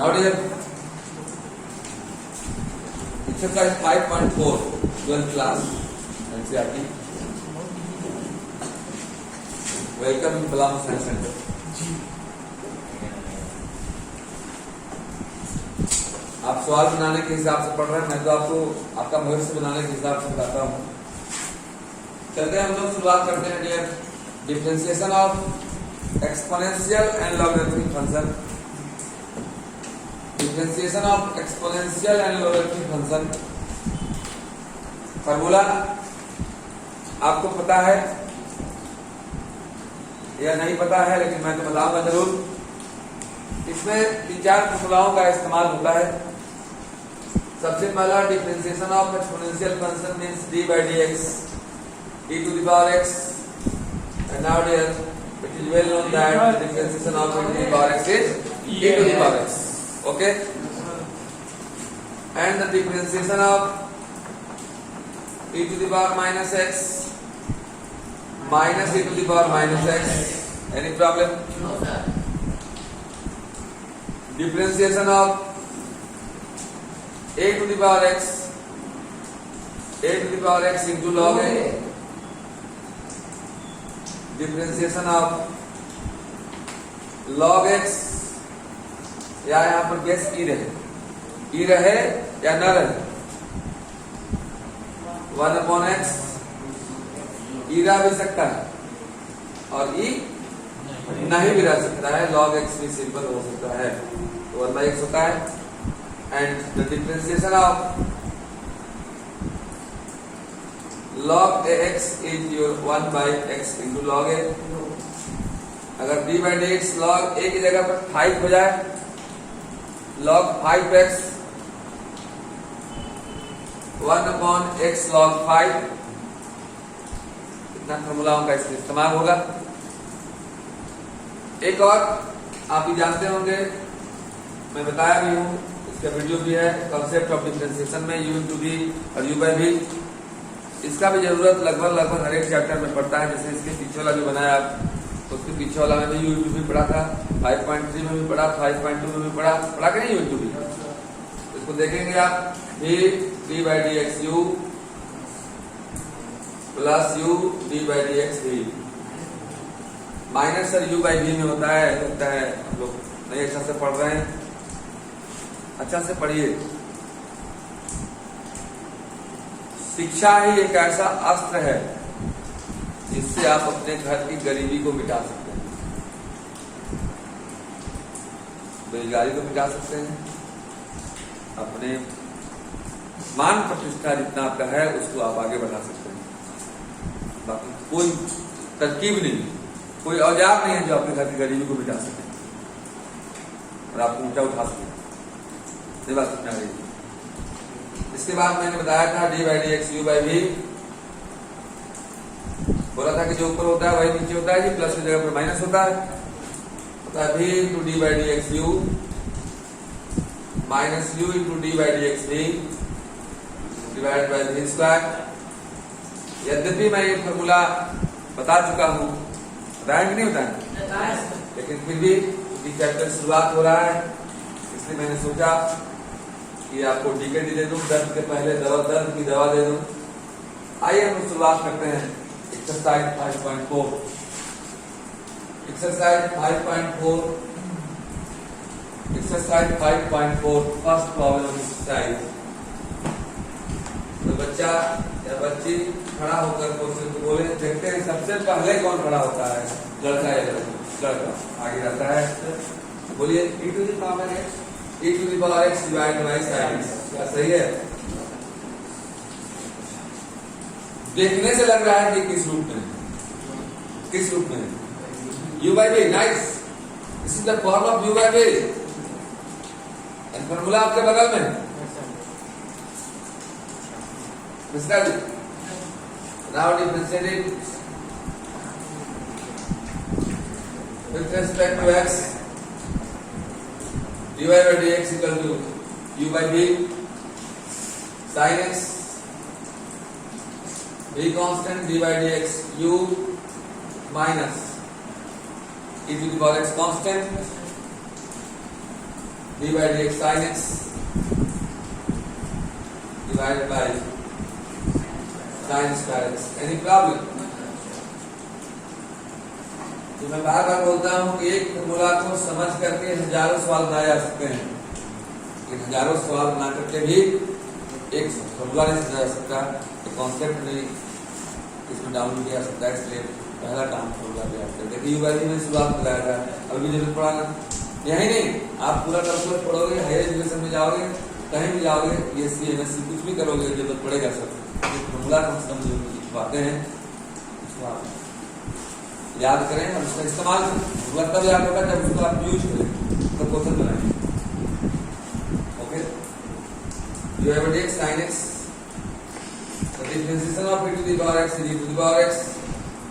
Now dear, exercise 5.4, 12th class, NCERT. Welcome in Palamu Science Center. आप सवाल बनाने के हिसाब से पढ़ रहे हैं, मैं तो आपको आपका भविष्य बनाने के हिसाब से बताता हूँ। चलते हैं हम लोग, शुरुआत करते हैं dear. Differentiation of exponential and logarithmic function. Differentiation of exponential and logarithmic function formula आपको पता है या नहीं पता है, लेकिन मैं तो बताऊंगा जरूर। इसमें 3-4 फार्मूलाओं का इस्तेमाल होता है। सबसे पहला differentiation of exponential function means d by dx e to the power x, and now dear it is well known that the differentiation of e to the power x is e to the power x. Okay, and the differentiation of e to the power minus x minus e to the power minus x. Any problem? No sir. Differentiation of a to the power x into log a. Differentiation of log x, या यहाँ पर guess ई रहे या न रहे, 1/x ई रह भी सकता है और ई नहीं भी रह सकता है। log x भी सिंपल हो सकता है, तो 1/x होता है। And the differentiation of log ax is your 1/x into log a। अगर d by dx log a की जगह पर 5 हो जाए, log 5x 1/x log 5, इतना फॉर्मूलाओं का इसमें इस्तेमाल होगा। एक और आप भी जानते होंगे, मैं बताया भी हूं, इसका वीडियो भी है, कॉन्सेप्ट ऑफ डिफरेंशिएशन में u into v और u by v। इसका भी जरूरत लगभग हर एक चैप्टर में पड़ता है। जैसे इसके पीछे वाला जो बनाया आप, तो उसके पीछे वाला में भी u into v पढ़ा था, 5.3 में भी पढ़ा, 5.2 में भी पढ़ा कि नहीं u into v। इसको देखेंगे आप, v d by dx u plus u d by dx v minus sir u by v में होता है। लगता है हम लोग नहीं अच्छा से पढ़ रहे हैं, अच्छा से पढ़िए। शिक्षा ही एक ऐसा अस्त्र है जिससे आप अपने घर की गरीबी को मिटा सकते हैं, बेरोजगारी को मिटा सकते हैं, अपने मान प्रतिष्ठा जितना आपका है उसको आप आगे बढ़ा सकते हैं। बाकी कोई तरकीब नहीं, कोई औजार नहीं है जो आपके घर की गरीबी को मिटा सके और आपको ऊंचा उठा सके। ये बात समझ आ गई। इसके बाद मैंने बताया था d by dx u by v, बोला था कि जो ऊपर होता है वही नीचे होता है जी, प्लस की जगह पर माइनस होता है। v into d by dx u minus u into d by dx v divide by v square. यद्यपि मैं ये फॉर्मूला बता चुका हूँ, बताया कि नहीं बताया, लेकिन फिर भी चैप्टर शुरुआत हो रहा है, इसलिए मैंने सोचा कि आपको डीकेडी दे दूं, दर्द के पहले दर्द की दवा दे दूं। आइए हम शुरुआत करते हैं exercise 5.4। Exercise 5.4 first problem exercise. तो बच्चा या बच्ची खड़ा होकर क्वेश्चन को बोले। देखते हैं सबसे पहले कौन खड़ा होता है, लड़का या लड़की। लड़का आगे रहता है, बोलिए e to the power x divide bye sin x। क्या सही है? देखने से लग रहा है कि किस रूप में u by v। Nice, this is the form of u by v। And formula आपके बगल में mister ji. Now differentiate it with respect to x, dy by dx equal to u by v sin x, v constant d by dx u minus e to the power x constant D by D x sine x divided by sine square x. Any problem? तो मैं बार बार बोलता हूं कि एक formula को समझ करके हजारों सवाल बनाए जा सकते हैं, लेकिन हजारों सवाल बना करके भी एक फॉर्मूला नहीं समझा जा सकता, एक कॉन्सेप्ट नहीं इसमें डाउनलोड किया जा सकता है। इसलिए पहला काम फॉर्मूला पे आता है। देखिए यूआईडी में शुरुआत में लाया था, अभी जरूरत पड़ा ना, यही नहीं आप पूरा कैलकुलस पढ़ोगे, हायर एजुकेशन में जाओगे, कहीं भी जाओगे, बीएससी एमएससी कुछ भी करोगे, जरूरत पड़ेगा सब। फॉर्मूला कम से कम जो बातें हैं उसको आप याद करें और उसका इस्तेमाल करें। फॉर्मूला तब याद होगा जब उसको आप यूज करें, तो क्वेश्चन बनाएंगे। Okay, UID x sine x, the differentiation of e to the power x is e to the power x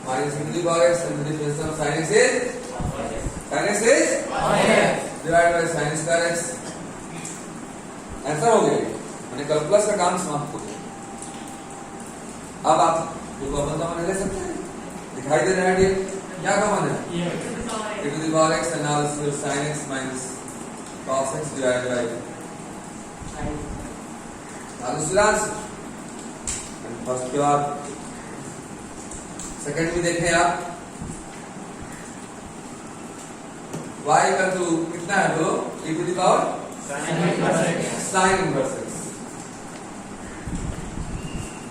minus e to the power x, and the differentiation of sin x is divided by sin square x। Answer हो गया, मैंने calculus का काम समाप्त हो गया। अब आप जो कॉमन कॉमन ले सकते हैं, दिखाई दे रहा है ये क्या कॉमन है, e to the power x and now sin x minus cos x divided by दूसरा आंसर। फर्स्ट के बाद सेकंड भी देखें आप, y का टू कितना है तो e to the power sine inverse x।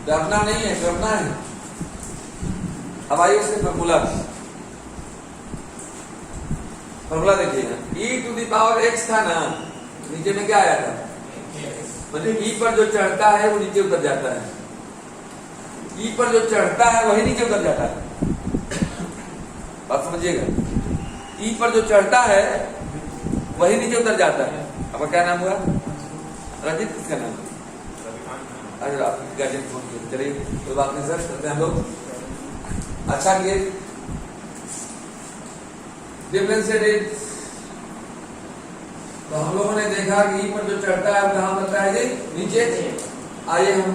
डरना नहीं है, करना है। अब आइए उसके फॉर्मूला देखिएगा, e to the power x था ना, नीचे में क्या आया था, मतलब e पर जो चढ़ता है वो नीचे उतर जाता है, ई पर जो चढ़ता है वही नीचे उतर जाता है। बात समझिएगा, ई पर जो चढ़ता है वही नीचे उतर जाता है। आपका क्या नाम हुआ? रंजित। किसका नाम? अरे आपकी गार्जियन फोन किया। चलिए कोई बात नहीं सर, करते हैं हम लोग। अच्छा किए, डिफरेंशिएट। तो हम लोगों ने देखा कि ई पर जो चढ़ता है वो कहां उतरता है जी, नीचे। आइए हम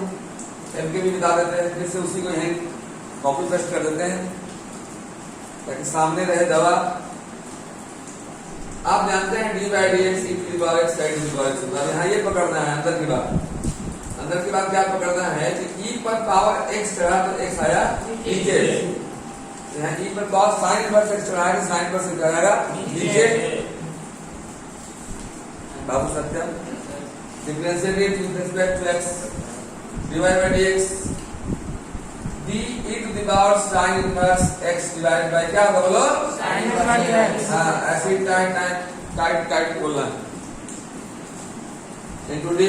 एमके भी बता देते हैं, फिर से उसी को यहीं कॉपी पेस्ट कर देते हैं ताकि सामने रहे दवा। आप जानते हैं D by D X E to the power X side to the power X. यहाँ ये पकड़ना है अंदर की बात। अंदर की बात क्या पकड़ना है कि ई पर पावर एक्स चढ़ा तो एक्स आया नीचे, यहाँ ई पर पावर साइन इनवर्स एक्स चढ़ा है, साइन इनवर्स एक्स जाएगा नीचे। बाबू Satyam, differentiate with respect to x divided by dx d e to the power sin inverse x divided by क्या बोलो, sin inverse x। हाँ, ऐसे टाइट बोलना into d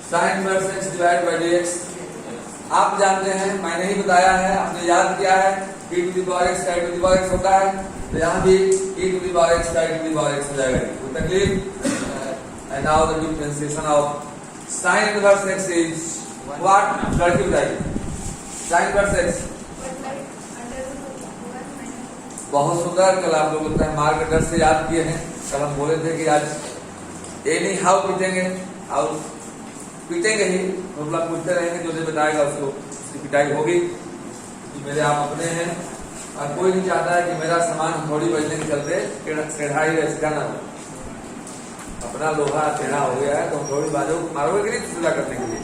sin inverse x divided by dx। आप जानते हैं, मैंने ही बताया है, आपने याद किया है, e to the power x sin to the power x होता है, तो यहाँ भी e to the power x sin to the power x हो जाएगा। कोई तकलीफ? And now the differentiation of sin inverse x is what? लड़की बताइए, sin inverse x बहुत सुंदर। कल आप लोग लगता है मार्गदर्शन से याद किए हैं। कल हम बोले थे कि आज एनी हाउ पीटेंगे, हाउ पीटेंगे ही, फॉर्मूला पूछते रहेंगे, जो जो बताएगा उसको उसकी पिटाई होगी। मेरे आप अपने हैं और कोई नहीं चाहता है कि मेरा सामान थोड़ी बजने के चलते टेढ़ा ही रह ना हो। अपना लोहा टेढ़ा हो गया है तो थोड़ी बाजू मारोगे कि नहीं पूजा करने के लिए,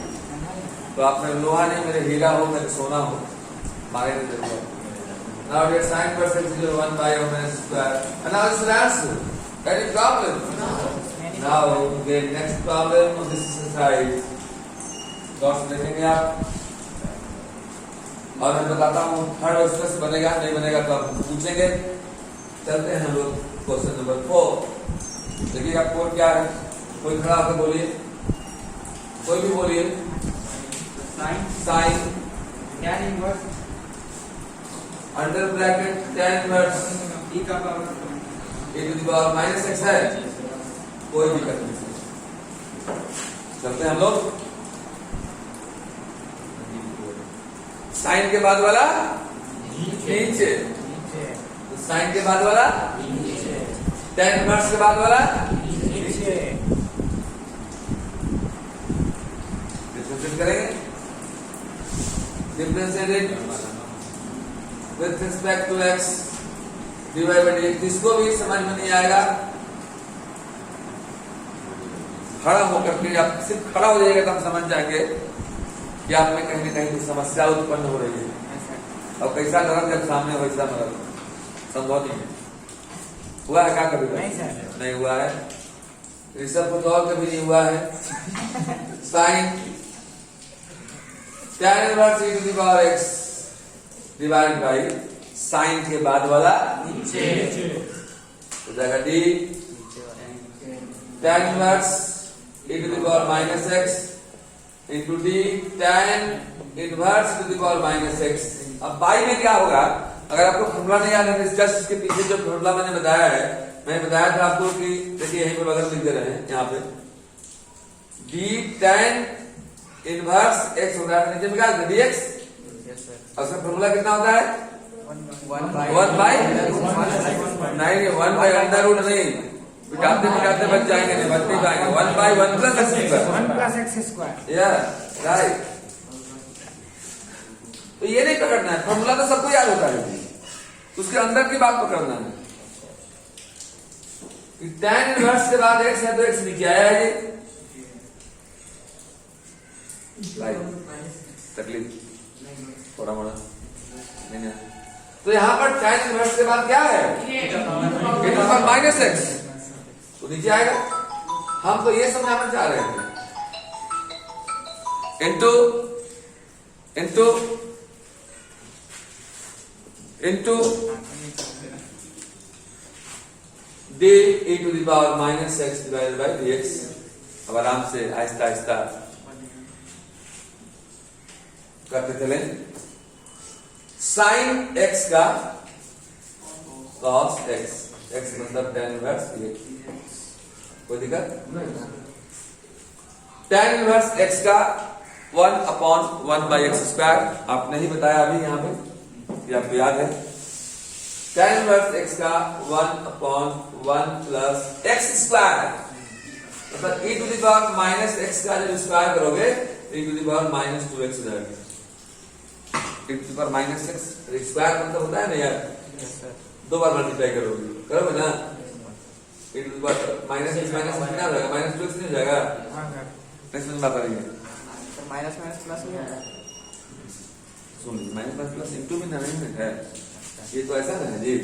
तो आप मेरे लोहा नहीं, मेरे हीरा हो, मेरे सोना हो, मारेंगे जरूर। Now we are sin inverse x is 1 by m square. And now this is the answer. Any problem? No. Now the next problem on this side. Dots देखेंगे आप और मैं बताता हूँ थर्ड स्ट्रेस बनेगा नहीं बनेगा तो आप पूछेंगे। चलते हैं हम लोग क्वेश्चन नंबर 4। देखिएगा कोड क्या है, कोई खड़ा होकर बोलिए, कोई भी बोलिए। Sine tan inverse under bracket tan inverse e का power e to the power minus x है, कोई भी कर सकते। चलते हैं हम लोग। साइन के बाद वाला नीचे, साइन के बाद वाला नीचे, tan इनवर्स के बाद वाला नीचे। डिफरेंशिएट करेंगे, differentiate with respect to x divide by dx। इसको भी समझ में नहीं आएगा खड़ा होकर के आप सिर्फ खड़ा हो जाएगा तो हम समझ जाएंगे कि आप में कहीं ना कहीं कुछ समस्या उत्पन्न हो रही है। और कैसा नरम जब सामने वैसा नरम संभव नहीं है। हुआ है क्या कभी? नहीं हुआ है। ऋषभ को तो और कभी नहीं हुआ है। Sine tan inverse e to the power x divide by sine के बाद वाला नीचे हो जाएगा d tan inverse e to the power minus x into d tan inverse to the power minus x। अब बाई में क्या होगा? अगर आपको फॉर्मूला नहीं याद है, जस्ट इसके पीछे जो फॉर्मूला मैंने बताया है, मैंने बताया था आपको कि देखिए यहीं पे बगल लिख दे रहे हैं यहाँ पे d tan इनवर्स x हो रहा है, नीचे में क्या dx और उसका फॉर्मूला कितना होता है? 1 बाई नहीं 1 बाई अंडर रूट नहीं, मिटाते मिटाते बच जाएंगे, नहीं बच नहीं पाएंगे। 1 बाई 1 प्लस x स्क्वायर या राइट। तो ये नहीं पकड़ना है, फॉर्मूला तो सबको याद होता है, उसके अंदर की बात पकड़ना है। tan इनवर्स के बाद x है तो x नीचे आया है ये तकलीफ थोड़ा मोड़ा नहीं। तो यहाँ पर tan इनवर्स के बाद क्या है? माइनस x तो नीचे आएगा। हम तो ये समझाना चाह रहे थे into d e to the power minus x divided by dx। अब आराम से आहिस्ता आहिस्ता करते चले। साइन x का cos x मतलब tan इनवर्स dx, कोई दिक्कत? tan इनवर्स x का 1/1 बाई एक्स स्क्वायर आपने ही बताया अभी यहाँ पे, ये आपको याद है। tan इनवर्स x का 1/1 प्लस एक्स स्क्वायर मतलब e to the power minus x का जब स्क्वायर करोगे e to the power minus 2x हो जाएगा। e to the power minus x square मतलब होता है ना यार, दो बार मल्टीप्लाई करोगे, करोगे ना, e to the power minus x minus कितना हो जाएगा? माइनस 2x नहीं हो जाएगा? नेक्स्ट में बात करेंगे। माइनस प्लस में सुन माइनस प्लस इंटू में नहीं है, ये तो ऐसा ना है जी,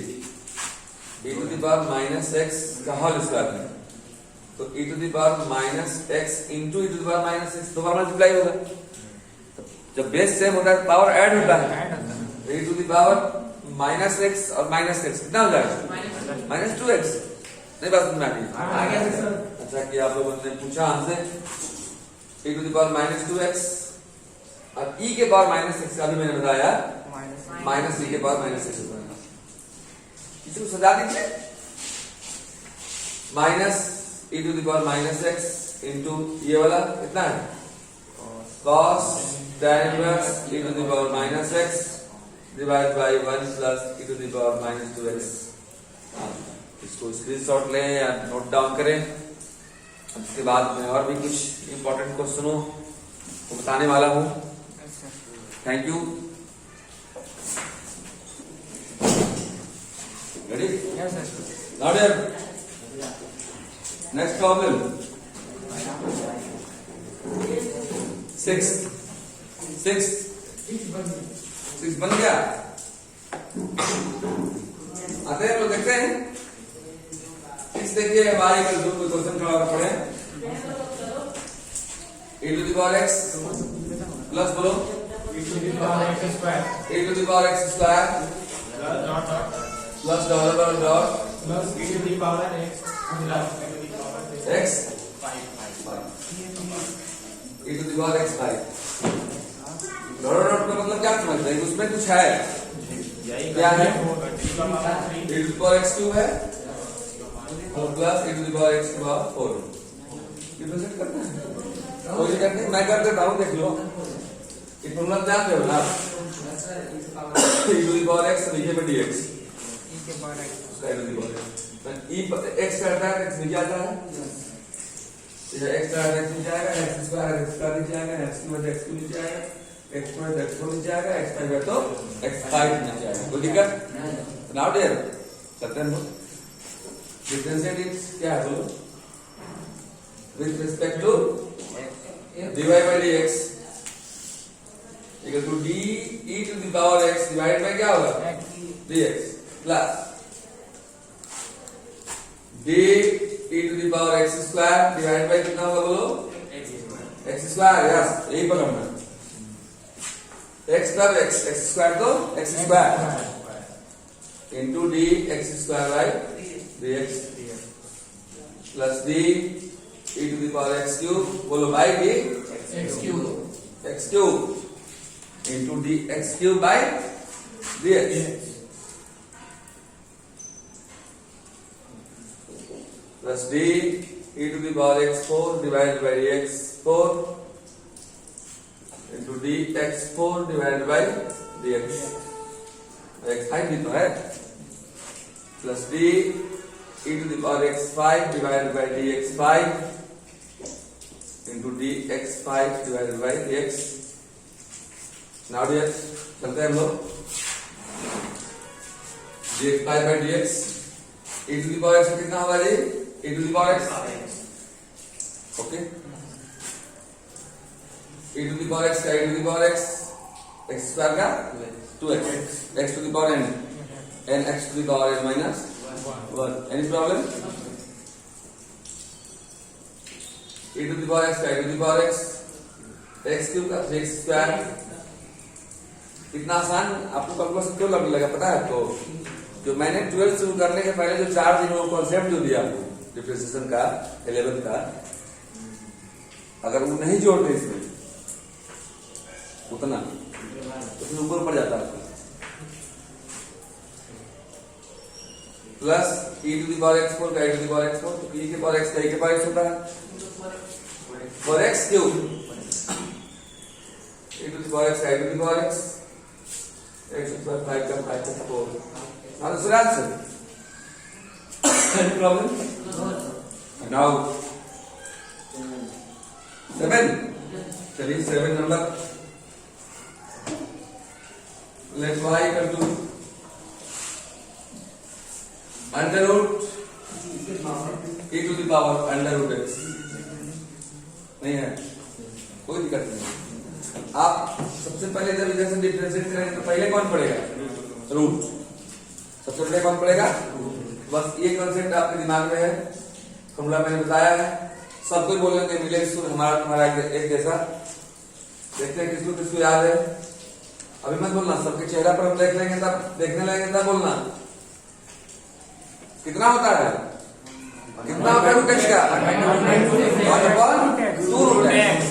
e to the power minus x का होल स्क्वायर है तो e to the power minus x into e to the power minus x दो बार मल्टीप्लाई होगा। जब बेस सेम होता है पावर ऐड होता है, e to the power minus x और माइनस x कितना हो जाएगा? Minus 2x। नहीं बात समझ में आ गई? अच्छा कि आप लोगों ने पूछा हमसे e to the power minus 2x और e के पावर माइनस x का भी मैंने बताया माइनस e के पावर माइनस x होगा। इसको सजा दीजिए, minus e to the power minus x into ये वाला कितना है? cos tan inverse e to the power minus x divide by 1 plus e to the power minus 2x। इसको स्क्रीनशॉट लें या नोट डाउन करें। इसके बाद मैं और भी कुछ इंपॉर्टेंट क्वेश्चनों को बताने वाला हूं। Thank you. Ready? Not here. Next problem 6 बन गया। आते हैं लोग, देखते हैं। देखिए हमारे कोई क्वेश्चन थोड़ा पढ़े। e to the power x plus बोलो e to the power x square plus double dot plus e to the power x x e to the power x 5। Dot dot का मतलब क्या समझते हैं? उसमें कुछ है, क्या है? e to the power x 2 है plus e to the power x की पावर 4। रिप्रेजेंट करना है, कोई दिक्कत नहीं, मैं कर देता हूँ, देख लो। ये फॉर्मूला जानते हो ना, e to the power x नीचे में dx e के power x e to the power e x करता है x नीचे आता है, ये x का x नीचे आएगा, x स्क्वायर x का नीचे आएगा, x की वजह x नीचे आएगा, x पर x को नीचे आएगा, x पर तो x 5 नीचे आएगा। कोई दिक्कत? नाउ डियर करते हैं डिफरेंशिएट क्या है बोलो? with respect to dy by dx equal to d e to the power x divided by क्या होगा dx plus d e to the power x square divided by कितना होगा बोलो x square यस यही पकड़ना x कब x square तो x square into d x square by dx plus d e to the power x cube बोलो by d x cube into d x cube by dx plus d e to the power x4 divided by dx 4 into dx4 divided by dx x 5 भी तो है plus d e to the power x5 divided by dx5 into dx5 divided by dx now dear चलते हैं हम लोग dx5 by dx e to the power x कितना होगा जी e to the power x okay e to the power x का e to the power x x square का 2x x to the power n n x to the power n minus 1 any problem e to the power x का e to the power x x cube का 3x square इतना आसान आपको calculation क्यों लगने लगा पता है आपको जो मैंने 12 शुरू करने के पहले जो 4 दिन वो कॉन्सेप्ट जो दिया डिफरेंशिएशन का 11 का अगर वो नहीं जोड़ते इसमें उतना तो फिर ऊपर पड़ जाता है plus e to the power x4 का e to the power x4 तो e के पावर x का e के पावर x होता है for x cube e to the power x का e to the power x x plus 5 का 5 का 4 now this is the answer any problem now 7 चलिए 7 number let y equal to under root e to the power under root x नहीं है कोई दिक्कत नहीं आप सबसे पहले जब इधर से डिफरेंशिएट करेंगे तो पहले कौन पड़ेगा रूट सबसे पहले कौन पड़ेगा बस ये कॉन्सेप्ट आपके दिमाग में है फॉर्मूला मैंने बताया है सबको बोलेंगे मिले हमारा तुम्हारा एक जैसा देखते हैं किसको किसको याद है अभी मत बोलना सबके चेहरा पर हम देख लेंगे तब देखने लगेंगे तब बोलना कितना होता है कितना होता है रूट एक्स का 2 रूट एक्स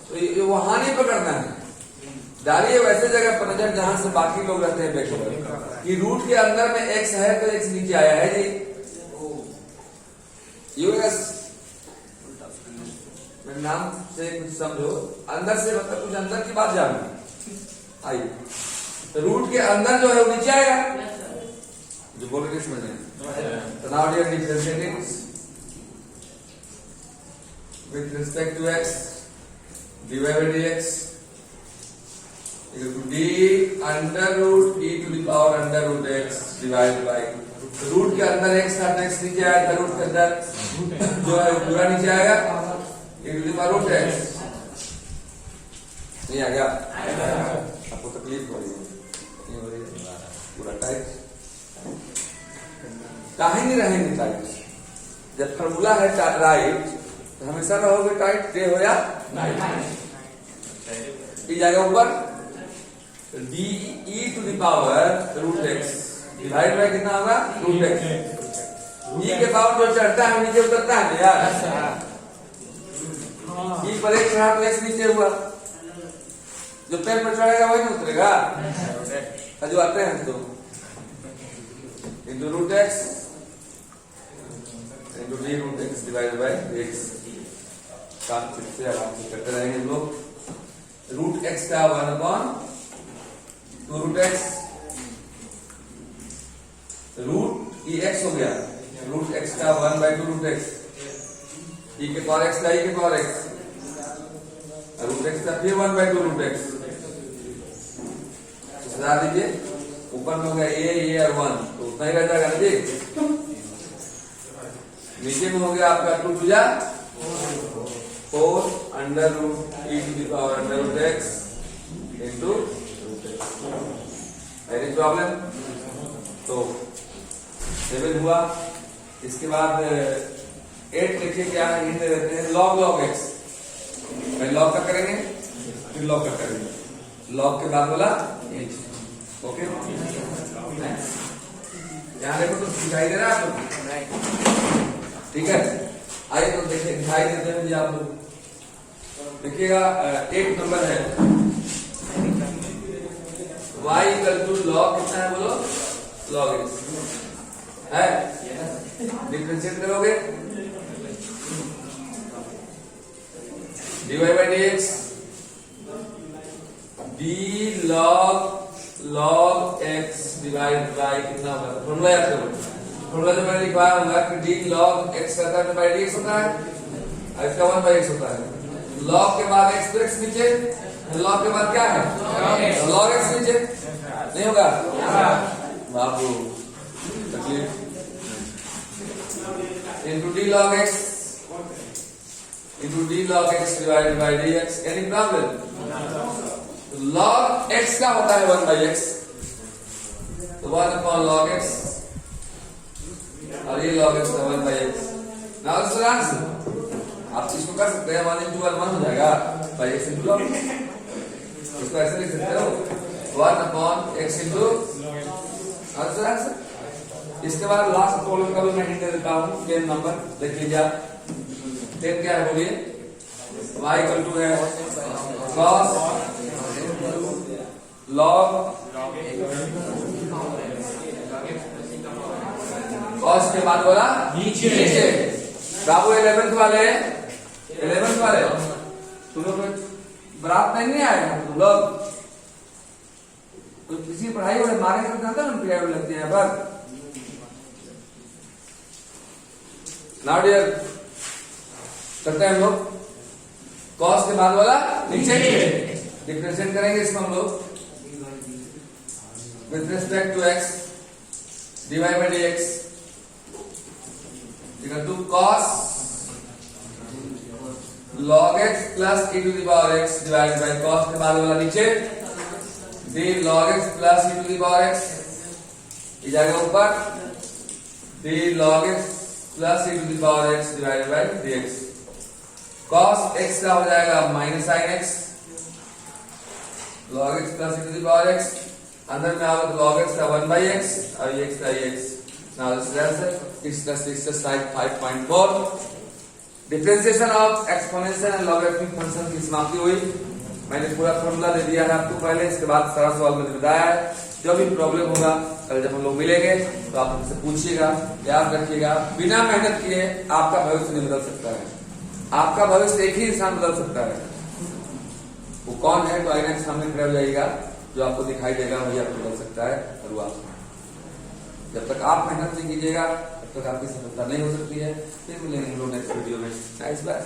तो ये वहां नहीं पकड़ना है डालिए वैसे जगह पर नजर जहां से बाकी लोग रहते हैं बैठे कि रूट के अंदर में x है तो x नीचे आया है जी यूएस मेरे नाम से कुछ समझो अंदर से मतलब कुछ अंदर की बात जानो आइए तो रूट के अंदर जो है वो नीचे आएगा जो बोल रहे समझ तो now dear differentiating with respect to x dy by dx equal to d under root e to the power under root x divided by root के अंदर x था x नीचे आया था रूट के अंदर जो है पूरा नीचे आएगा e to the power root x नहीं आ गया आपको तकलीफ हो रही है पूरा टाइट काहे नहीं रहेंगे टाइट जब फॉर्मूला है राइट तो हमेशा रहोगे टाइट डे हो या ये जाएगा ऊपर d e to the power root x divide bye कितना होगा रूट x e के पावर जो चढ़ता है नीचे उतरता है यार e पर x चढ़ा तो x नीचे हुआ जो पैर पर चढ़ेगा वही नहीं उतरेगा जो आते हैं तो into root x into d root x divided by x काम फिर से आराम से करते रहेंगे हम लोग रूट एक्स का 1/2 रूट एक्स रूट ई एक्स हो गया रूट एक्स का 1/2 रूट एक्स ई के पावर एक्स का ई के पावर एक्स रूट एक्स का फिर 1/2 रूट एक्स सुधार दीजिए ऊपर में हो गया ए और 1 तो उतना ही रह जाएगा ना जी नीचे में हो गया आपका 2 टू जा 4 under root e to the power under root x into any problem. तो 7 हुआ। इसके बाद 8 लिखिए क्या है, हिंट दे देते हैं log x। पहले log का करेंगे फिर log का करेंगे। log के बाद बोला ओके। यहाँ देखो तो दिखाई दे रहा है आपको, ठीक है। आइए तो देखिए दिखाई देते हैं मुझे आप लोग देखिएगा। एक नंबर है y इक्वल टू log कितना है बोलो, log x है। डिफरेंशिएट करोगे dy by dx d log x divide bye कितना होगा, फॉर्मूला याद करो। फॉर्मूला जो मैंने लिखवाया होगा कि d log x का टर्म बाय dx होता है और इसका 1 बाय x होता है। log के बाद x तो x नीचे, log के बाद क्या है log x नीचे, नहीं होगा बाबू तकलीफ। into d log x divided by dx, any problem? log x का होता है 1 by x, तो 1 upon log x और ये log x का 1 by x। now this is answer। आप इसको कर सकते हैं 1 into 1 हो जाएगा by x into log, इसको ऐसे लिख सकते हो 1 upon x into आंसर। इसके बाद लास्ट प्रॉब्लम का भी मैं हिंट दे देता हूँ। 10 नंबर देख लीजिए आप। 10 क्या है बोलिए, y इक्वल टू है cos log cos के बाद बोला नीचे। बाबू 11th वाले तुम लोग बरात में नहीं आए तुम लोग, तो किसी पढ़ाई वाले मारे करते हैं ना पीरियड लगते हैं पर। नाउ डियर करते हैं हम लोग cos के बाद वाला नीचे डिफरेंशिएट करेंगे इसमें हम लोग with respect to x dy by dx equal to cos log x plus e to the power x divided by cos के बाद वाला नीचे d log x plus e to the power x, ये जाएगा ऊपर d log x plus e to the power x divided by dx। cos x का हो जाएगा minus sin x, log x plus e to the power x, अंदर में आएगा तो log x का 1 by x और ये x का x। now this is answer। exercise 5.4 differentiation of exponential and logarithmic function की समाप्ति हुई। मैंने पूरा फॉर्मूला दे दिया है आपको पहले, इसके बाद सारा सवाल मैंने बताया है। जो भी प्रॉब्लम होगा कल जब हम लोग मिलेंगे तो आप हमसे पूछिएगा, याद रखिएगा। बिना मेहनत किए आपका भविष्य नहीं बदल सकता है, आपका भविष्य एक ही इंसान बदल सकता है। वो कौन है तो आईने के सामने खड़े हो जाइएगा, जो आपको दिखाई देगा वही आपको बदल सकता है। और वो जब तक आप मेहनत नहीं कीजिएगा तब तक आपकी सफलता नहीं हो सकती है। फिर मिलेंगे हम लोग नेक्स्ट वीडियो में। Nice bye.